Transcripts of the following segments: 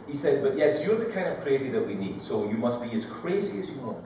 He said, but yes, you're the kind of crazy that we need, so you must be as crazy as you want.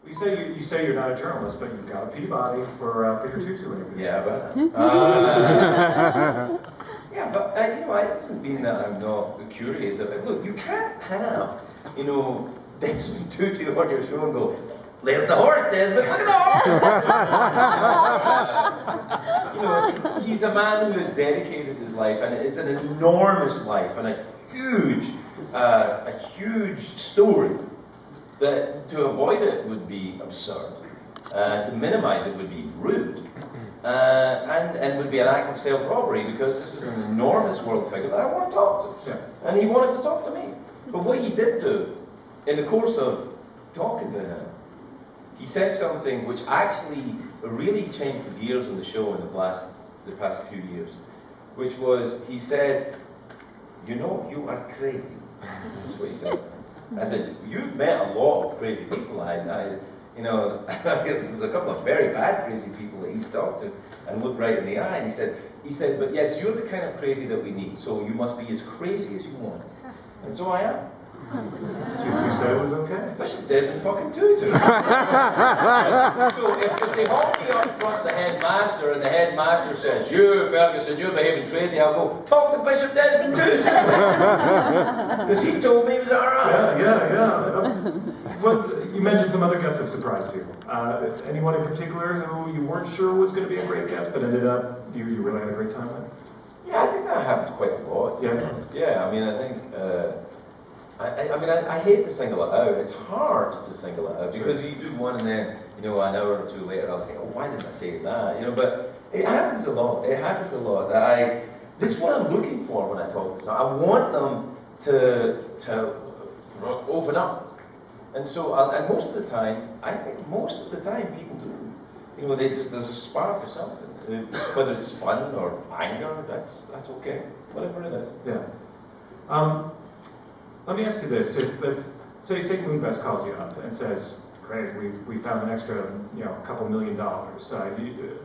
You say you're not a journalist, but you've got a Peabody for your Tutu interview. Yeah, but yeah, but it doesn't mean that I'm not curious. Look, you can't have, Desmond Tutu on your show and go, "There's the horse, Desmond. Look at the horse." He's a man who has dedicated his life, and it's an enormous life and a huge story. That to avoid it would be absurd. To minimize it would be rude. And would be an act of self-robbery, because this is an enormous world figure that I want to talk to. Yeah. And he wanted to talk to me. But what he did do, in the course of talking to him, he said something which actually really changed the gears on the show in the past few years. Which was, he said, "You are crazy." That's what he said. I said, "You've met a lot of crazy people." There's a couple of very bad crazy people that he's talked to and looked right in the eye, and he said, "But yes, you're the kind of crazy that we need, so you must be as crazy as you want." And so I am. Tutu said it was okay. Bishop Desmond fucking Tutu. So if they hold me up in front of the headmaster and the headmaster says, "You, Ferguson, you're behaving crazy," I'll go, "Talk to Bishop Desmond Tutu." Because he told me it was alright. Yeah. Well, you mentioned some other guests have surprised you. Anyone in particular who you weren't sure was going to be a great guest, but ended up you really had a great time with? Yeah, I think that happens quite a lot. Yeah. Yeah, I think. I hate to single it out. It's hard to single it out because you do one and then, an hour or two later, I'll say, "Oh, why didn't I say that?" But it happens a lot. It happens a lot. That's what I'm looking for when I talk to someone. I want them to open up. And so, and most of the time, I think most of the time people do. There's a spark or something. Whether it's fun or anger, that's okay. Whatever it is. Yeah. Let me ask you this: if say Moonvest calls you up and says, "Great, we found an extra, couple $1 million.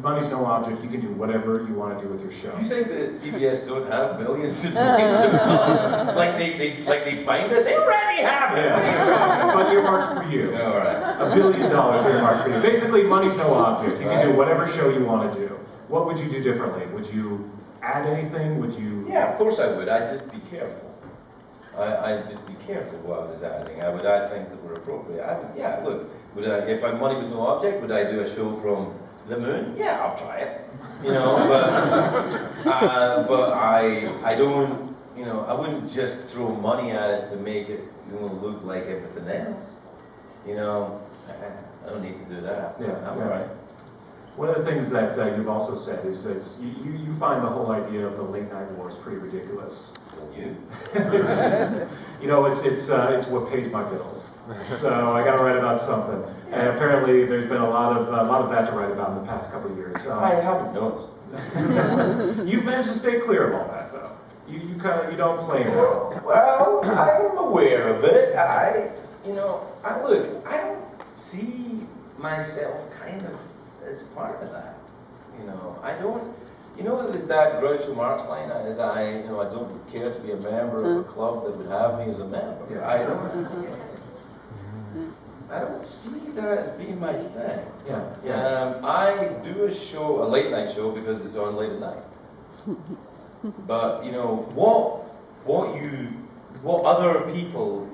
Money's no object. You can do whatever you want to do with your show." You think that CBS don't have millions and millions of dollars? like they find it? They already have it. Yeah. What are you talking about? But earmarked for you. All right. $1 billion earmarked for you. Basically, money's no object. You can do whatever show you want to do. What would you do differently? Would you add anything? Would you? Yeah, of course I would. I'd just be careful. I'd just be careful what I was adding. I would add things that were appropriate. If money was no object, would I do a show from the moon? Yeah, I'll try it. But I don't. I wouldn't just throw money at it to make it look like everything else. I don't need to do that. Yeah, I'm all right. One of the things that you've also said is that you find the whole idea of the late night wars pretty ridiculous. You? It's what pays my bills. So I got to write about something, and apparently there's been a lot of that to write about in the past couple of years. I haven't noticed. You've managed to stay clear of all that, though. You don't play it out. Well, I'm aware of it. I don't see myself kind of as part of that. I don't. It was that Groucho Marx line, I don't care to be a member of a club that would have me as a member. Yeah. I don't see that as being my thing. Yeah. I do a late night show, because it's on late at night. But what other people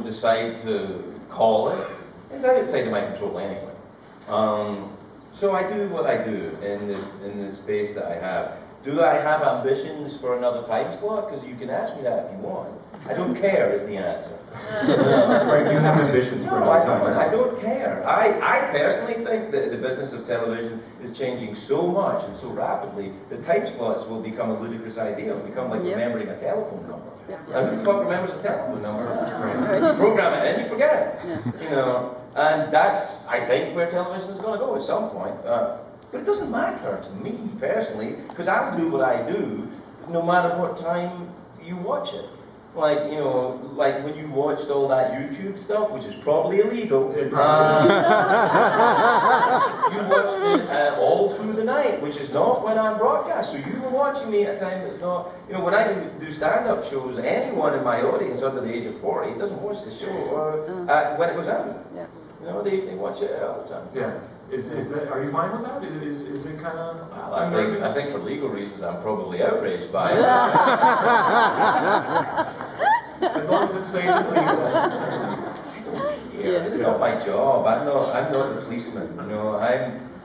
decide to call it is outside of my control anyway. So I do what I do in the space that I have. Do I have ambitions for another time slot? Because you can ask me that if you want. I don't care is the answer. Right, you have ambitions for another time slot. I don't care. I personally think that the business of television is changing so much and so rapidly that time slots will become a ludicrous idea. It'll become like remembering a telephone number. And who the fuck remembers a telephone number? Right. You program it and you forget it. And that's, I think, where television is going to go at some point. But it doesn't matter to me personally, because I'll do what I do no matter what time you watch it. Like, you know, like when you watched all that YouTube stuff, which is probably illegal, you watched it all through the night, which is not when I'm broadcast. So you were watching me at a time that's not, you know, when I do stand-up shows, anyone in my audience under the age of 40 doesn't watch the show when it was out. Yeah. You know, they watch it all the time. Yeah. Is that, are you fine with that? Is it kind of... Well, I think for legal reasons I'm probably outraged by it. As long as it's safe and legal. Yeah, it's not my job. I'm not the policeman. You know,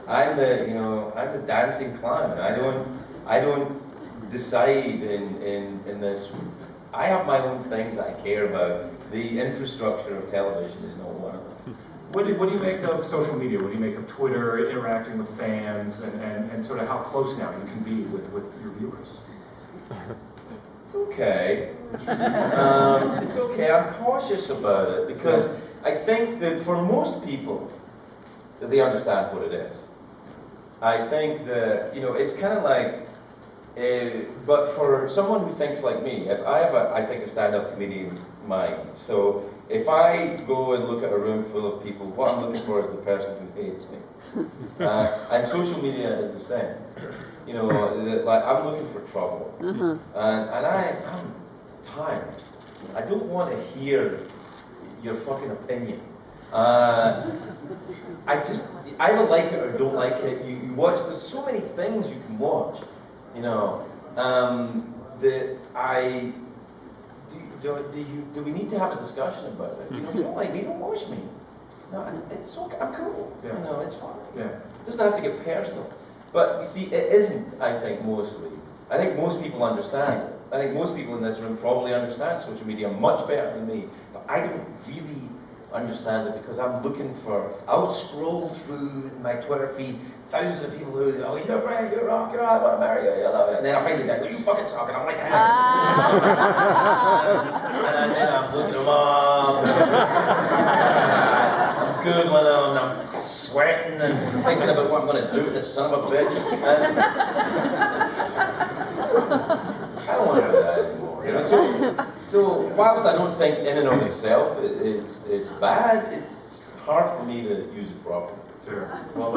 I'm the dancing clown. I don't decide in this. I have my own things that I care about. The infrastructure of television is not one of them. What do you make of social media? What do you make of Twitter, interacting with fans, and sort of how close now you can be with your viewers? It's okay. It's okay. I'm cautious about it because I think that for most people, that they understand what it is. I think that, you know, it's kind of like, but for someone who thinks like me, if I have I think a stand-up comedian's mind. So if I go and look at a room full of people, what I'm looking for is the person who hates me. And social media is the same. You know, like I'm looking for trouble. And I'm tired. I don't want to hear your fucking opinion. I either like it or don't like it. You watch, there's so many things you can watch. You know, do we need to have a discussion about it? You know, if you don't like me, don't watch me. No, it's okay. I'm cool. Yeah. You know, it's fine. Yeah. It doesn't have to get personal. But you see, it isn't. I think mostly. I think most people understand it. I think most people in this room probably understand social media much better than me. But I don't really understand it because I'm looking for. I'll scroll through my Twitter feed. Thousands of people who, oh, you're great, you're rock, you're I want to marry you, I love it. And then I find the guy, oh, you fucking suck, and I'm like, ah. And then I'm looking them up, I'm Googling them, and I'm sweating and thinking about what I'm going to do with this son of a bitch. And I don't want to do that anymore. You know? So whilst I don't think in and of itself it's bad, it's hard for me to use it properly. Sure. Well,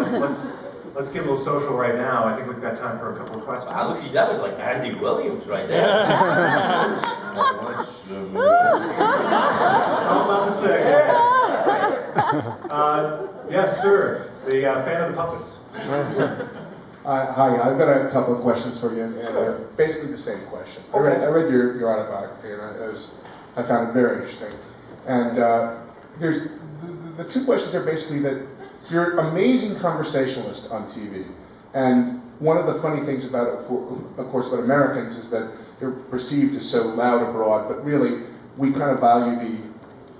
let's get a little social right now. I think we've got time for a couple of questions. Wow, look, that was like Andy Williams right there. It's all about the sex. Yes, sir. The fan of the puppets. Hi, I've got a couple of questions for you, and basically the same question. Okay. I read your autobiography, and I found it very interesting. And there's the two questions are basically that you're an amazing conversationalist on TV, and one of the funny things about, of course, about Americans is that they're perceived as so loud abroad, but really we kind of value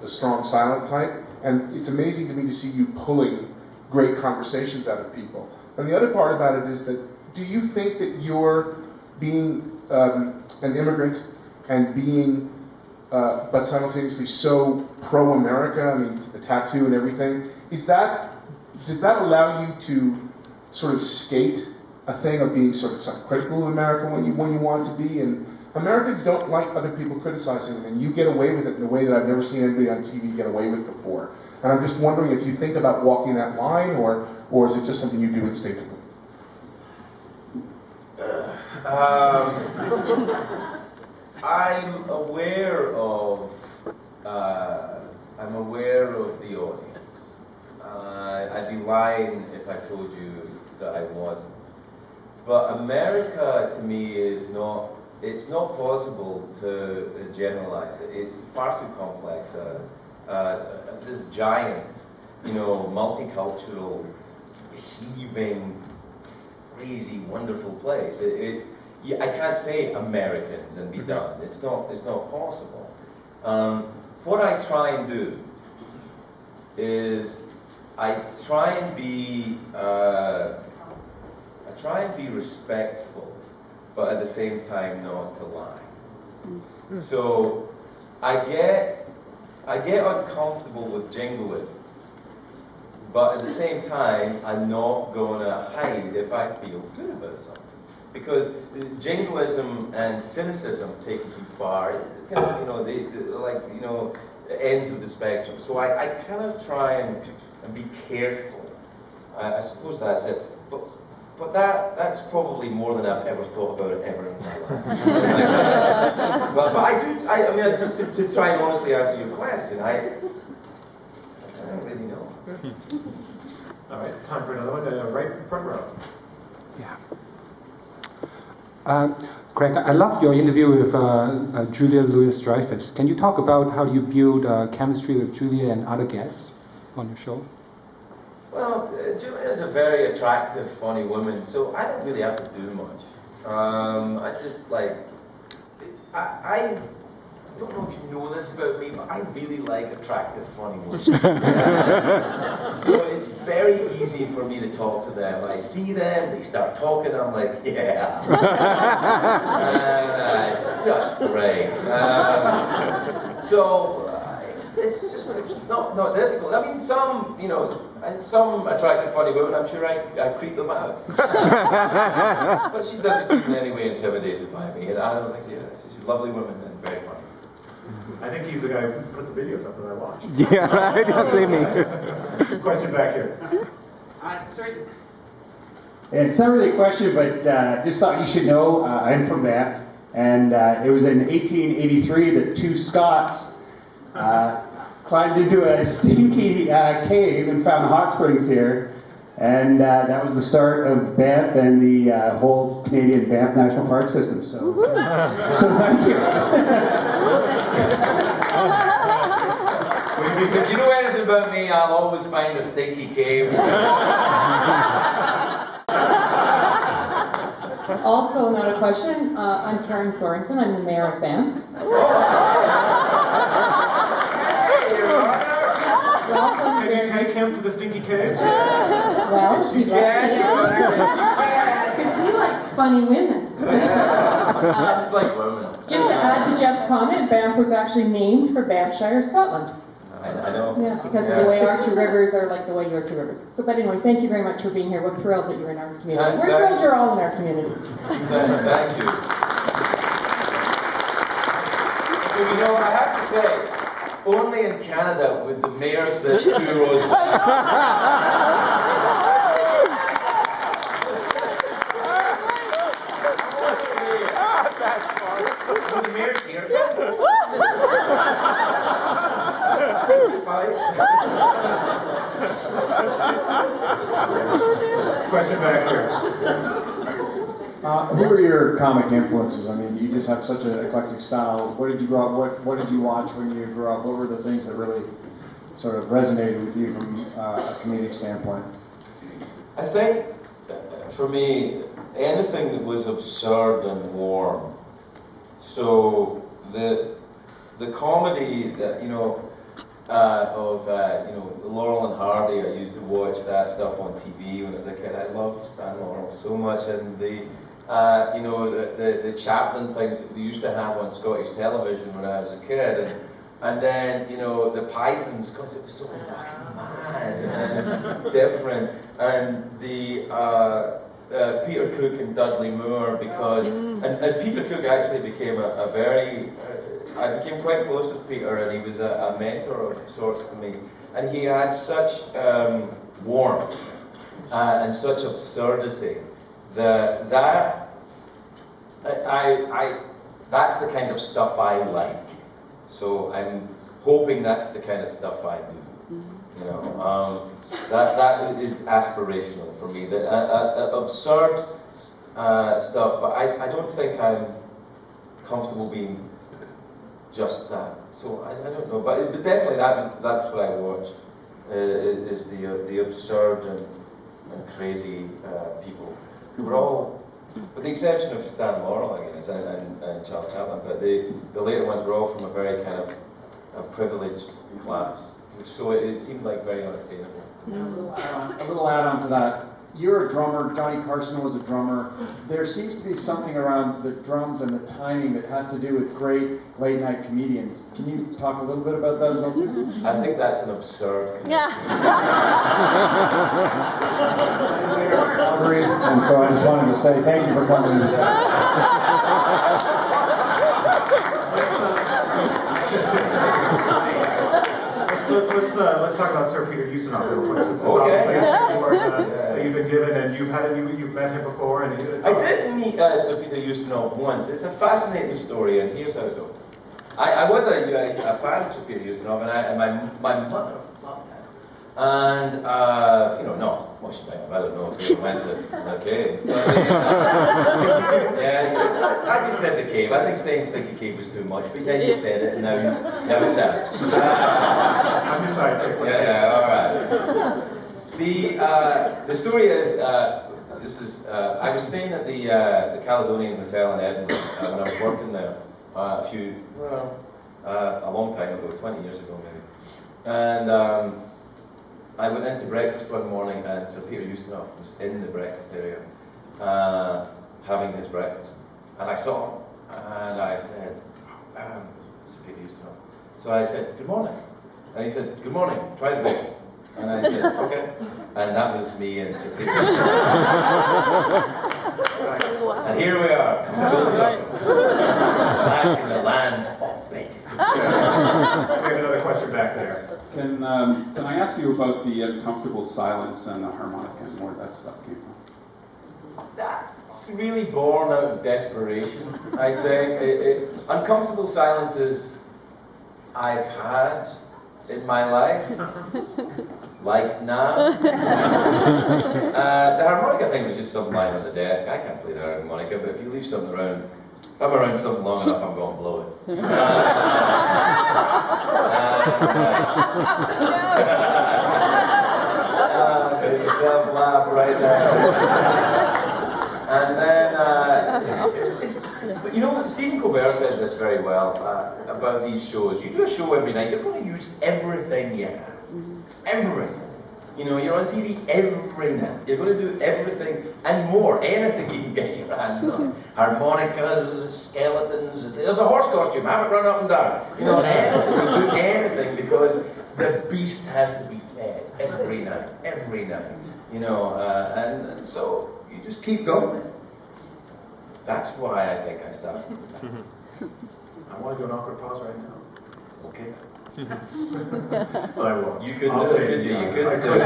the strong, silent type. And it's amazing to me to see you pulling great conversations out of people. And the other part about it is that, do you think that you're being an immigrant and being, but simultaneously so pro-America, I mean, the tattoo and everything, does that allow you to sort of skate a thing of being sort of critical of America when you want to be? And Americans don't like other people criticizing them, and you get away with it in a way that I've never seen anybody on TV get away with before. And I'm just wondering if you think about walking that line, or is it just something you do instinctively? I'm aware of the audience. I'd be lying if I told you that I wasn't. But America, to me, it's not possible to generalize it. It's far too complex. This giant, multicultural, heaving, crazy, wonderful place. I can't say Americans and be done. It's not possible. What I try and do is I try and be respectful, but at the same time not to lie. So I get uncomfortable with jingoism, but at the same time I'm not going to hide if I feel good about something. because jingoism and cynicism taken too far, kind of, like, ends of the spectrum. So I kind of try and be careful. I suppose that's it. But that's probably more than I've ever thought about it ever in my life. but I mean, just to try and honestly answer your question, I don't really know. All right, time for another one. Right front row. Yeah. Greg, I loved your interview with Julia Louis-Dreyfus. Can you talk about how you build chemistry with Julia and other guests on your show? Well, Julia is a very attractive, funny woman, so I don't really have to do much. I just like, I don't know if you know this about me, but I really like attractive, funny women. So it's very easy for me to talk to them. I see them, they start talking, I'm like, yeah. It's just great. It's just not difficult. I mean, some attractive, funny women, I'm sure I creep them out. But she doesn't seem in any way intimidated by me, and I don't think she is. She's a lovely woman and very funny. I think he's the guy who put the videos up that I watched. Yeah, right. Don't blame me. Question back here. Sorry. It's not really a question, but just thought you should know. I'm from Banff, and it was in 1883 that two Scots climbed into a stinky cave and found hot springs here, and that was the start of Banff and the whole Canadian Banff National Park System. So thank you. If you know anything about me, I'll always find a stinky cave. Also, not a question. I'm Karen Sorensen. I'm the mayor of Banff. Welcome. Can you take him to the stinky caves? Well, You can. because he likes funny women. That's like women. Just to add to Jeff's comment, Banff was actually named for Banffshire, Scotland. I know. Yeah, because of the way our two rivers are like the way your two rivers. So, but anyway, thank you very much for being here. We're thrilled that you're in our community. We're thrilled you're all in our community. Thank you. So, I have to say, only in Canada would the mayor sit 2 rows back. Well, the mayor's here. Question back here. Who are your comic influences? I mean, you just have such an eclectic style. What did you grow up? What did you watch when you grew up? What were the things that really sort of resonated with you from a comedic standpoint? I think, for me, anything that was absurd and warm. So the comedy that of Laurel and Hardy, I used to watch that stuff on TV when I was a kid. I loved Stan Laurel so much, and the Chaplin things that they used to have on Scottish television when I was a kid, and then the Pythons, because it was so fucking mad and different, and the Peter Cook and Dudley Moore, because and Peter Cook actually became a very I became quite close with Peter, and he was a mentor of sorts to me, and he had such warmth and such absurdity that that's the kind of stuff I like. So I'm hoping that's the kind of stuff I do. That is aspirational for me. The absurd stuff, but I don't think I'm comfortable being just that. So I don't know, but definitely that's what I watched. Is the absurd and crazy people who were all, with the exception of Stan Laurel, I guess, and Charles Chaplin, but the later ones were all from a very kind of a privileged class, so it seemed like very unattainable. A little add-on to that. you're a drummer, Johnny Carson was a drummer. There seems to be something around the drums and the timing that has to do with great late night comedians. Can you talk a little bit about that as well too? I think that's an absurd connection. Calgary, and so I just wanted to say thank you for coming. Let's talk about Sir Peter Ustinov real quick. Since it's Okay. obviously an award that you've been given, and you've met him before. And I did meet Sir Peter Ustinov once. It's a fascinating story, and here's how it goes. I was a fan of Sir Peter Ustinov, and my mother loved him. And, no, what should I have? I don't know if they went to the cave. Yeah, I just said the cave. I think saying Stinky Cave was too much, but then you said it, and now it's out. I'm your sidekick. Yeah, all right. The story is, I was staying at the Caledonian Hotel in Edinburgh when I was working there a long time ago, 20 years ago maybe. And I went into breakfast one morning and Sir Peter Ustinov was in the breakfast area having his breakfast. And I saw him and I said, Sir Peter Ustinov. So I said, good morning. And he said, good morning, try the bacon. And I said, okay. And that was me and Sir Peter. And here we are, full circle. Back in the land of bacon. We have another question back there. Can I ask you about the uncomfortable silence and the harmonica and where that stuff came from? That's really born out of desperation, I think. Uncomfortable silences I've had in my life, like now. The harmonica thing was just something lying on the desk. I can't play the harmonica, but if you leave something around, if I'm around something long enough, I'm going to blow it. Make yourself laugh right now. And then, Stephen Colbert said this very well about these shows. You do a show every night, you're going to use everything you have. Everything. You're on TV every night. You're going to do everything and more. Anything you can get your hands on. Harmonicas, skeletons. There's a horse costume. Have it run up and down. Anything. You do anything because the beast has to be fed every night. Every night. And so you just keep going. That's why I think I started. I want to do an awkward pause right now. Okay. But I won't. You couldn't do it, could you? You couldn't do it. I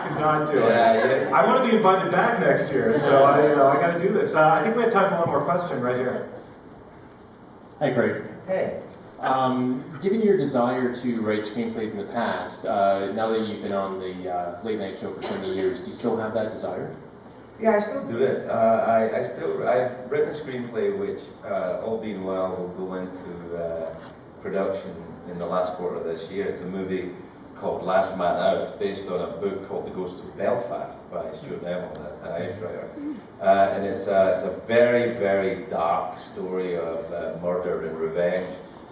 could not do it. Yeah. I want to be invited back next year, so I got to do this. I think we have time for one more question right here. Hi, Craig. Hey. Given your desire to write screenplays in the past, now that you've been on the late night show for so many years, do you still have that desire? Yeah, I still do it. I've written a screenplay which, all being well, will go into production in the last quarter of this year. It's a movie called Last Man Out, based on a book called The Ghosts of Belfast by Stuart Neville, an Irish writer. And it's a very, very dark story of murder and revenge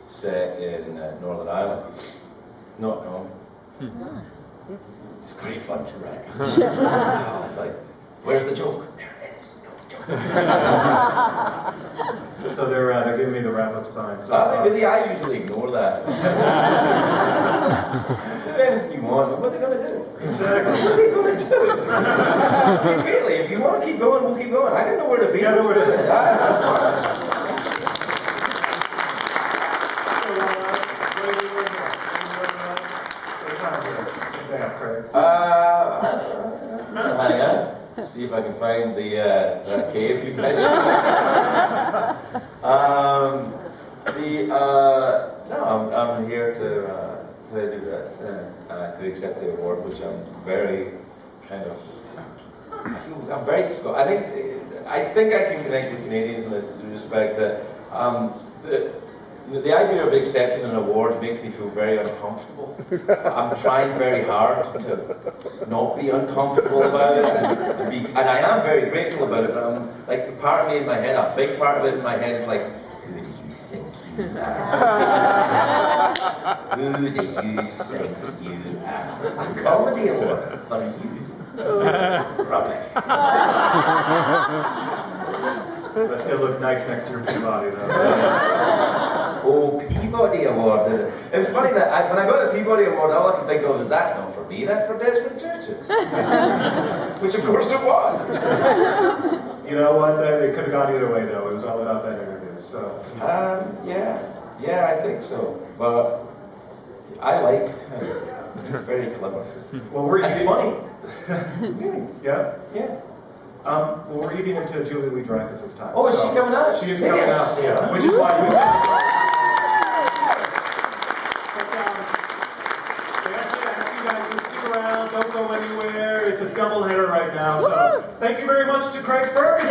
set in Northern Ireland. It's not common. It's great fun to write. It's like, where's the joke? There is no joke. So they're giving me the wrap-up sign. So, Really, I usually ignore that. Do anything you want, but what are they going to do? Exactly. What are they going to do? Really, if you want to keep going, we'll keep going. I don't know where to be. Yeah, Let's do it. See if I can find the cave you guys I'm here to do this, to accept the award, which I'm very I'm very I think I can connect with Canadians in this respect that the idea of accepting an award makes me feel very uncomfortable. I'm trying very hard to not be uncomfortable about it, and I am very grateful about it, but I'm like, a part of me in my head, a big part of it in my head is like, who do you think you are? Who do you think you are? A comedy award for you. Rubbish. That's gonna look nice next to your Peabody, though. Oh, Peabody Award. It's funny that when I got the Peabody Award, all I could think of is that's not for me, that's for Desmond Tutu. Which of course it was. You know what? They could have gone either way, though. It was all about that interview. So. Yeah, I think so. But I liked him. He's very clever. Well, we're And eating. funny. Yeah. Yeah. Well, we're eating into Julie Louis-Dreyfus this time. Oh, is so she coming out? She is Maybe coming I'll out. see her. Which is why we. Stick around. Don't go anywhere. It's a double header right now. So, thank you very much to Craig Ferguson.